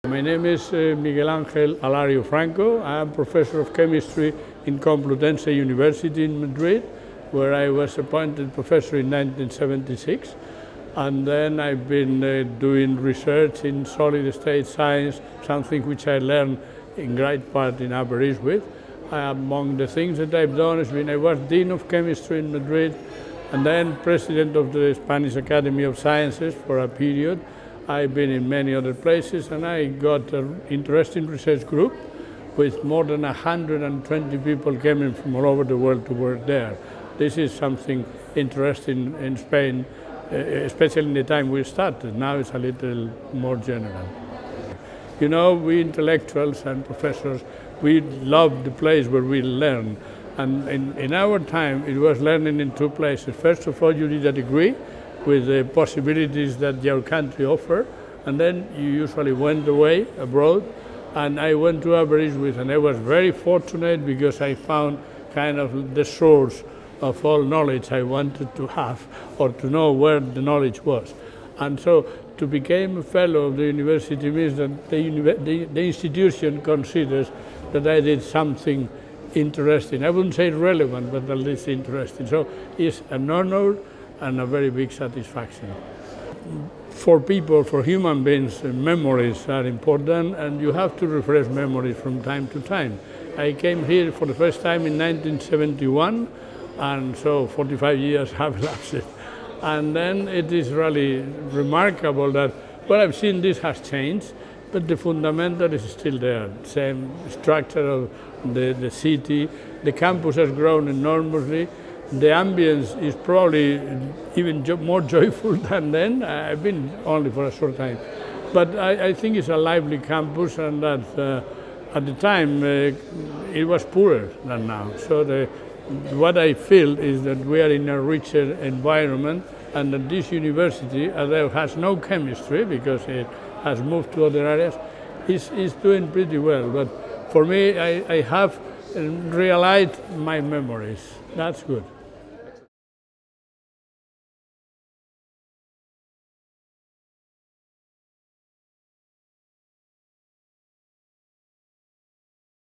My name is Miguel Alario Franco. I am professor of chemistry in Complutense University in Madrid, where I was appointed professor in 1976. And then I've been doing research in solid state science, something which I learned in great part in Aberystwyth. Among the things that I've done has been I was Dean of Chemistry in Madrid and then President of the Spanish Academy of Sciences for a period. I've been in many other places, and I got an interesting research group with more than 120 people coming from all over the world to work there. This is something interesting in Spain, especially in the time we started. Now it's a little more general. You know, we intellectuals and professors, we love the place where we learn. And in our time, it was learning in two places. First of all, you did a degree with the possibilities that your country offered, and then you usually went away abroad. And I went to Aberystwyth, and I was very fortunate because I found kind of the source of all knowledge I wanted to have or to know where the knowledge was. And so to become a fellow of the university means that the institution considers that I did something interesting. I wouldn't say relevant, but at least interesting. So it's an honor and a very big satisfaction. For people, for human beings, memories are important, and you have to refresh memories from time to time. I came here for the first time in 1971, and so 45 years have elapsed. And then it is really remarkable that, well, I've seen this has changed, but the fundamental is still there. Same structure of the city. The campus has grown enormously. The ambience is probably even more joyful than then. I've been only for a short time. But I think it's a lively campus, and that at the time it was poorer than now. So what I feel is that we are in a richer environment, and that this university, although it has no chemistry because it has moved to other areas, is doing pretty well. But for me, I have realized my memories. That's good.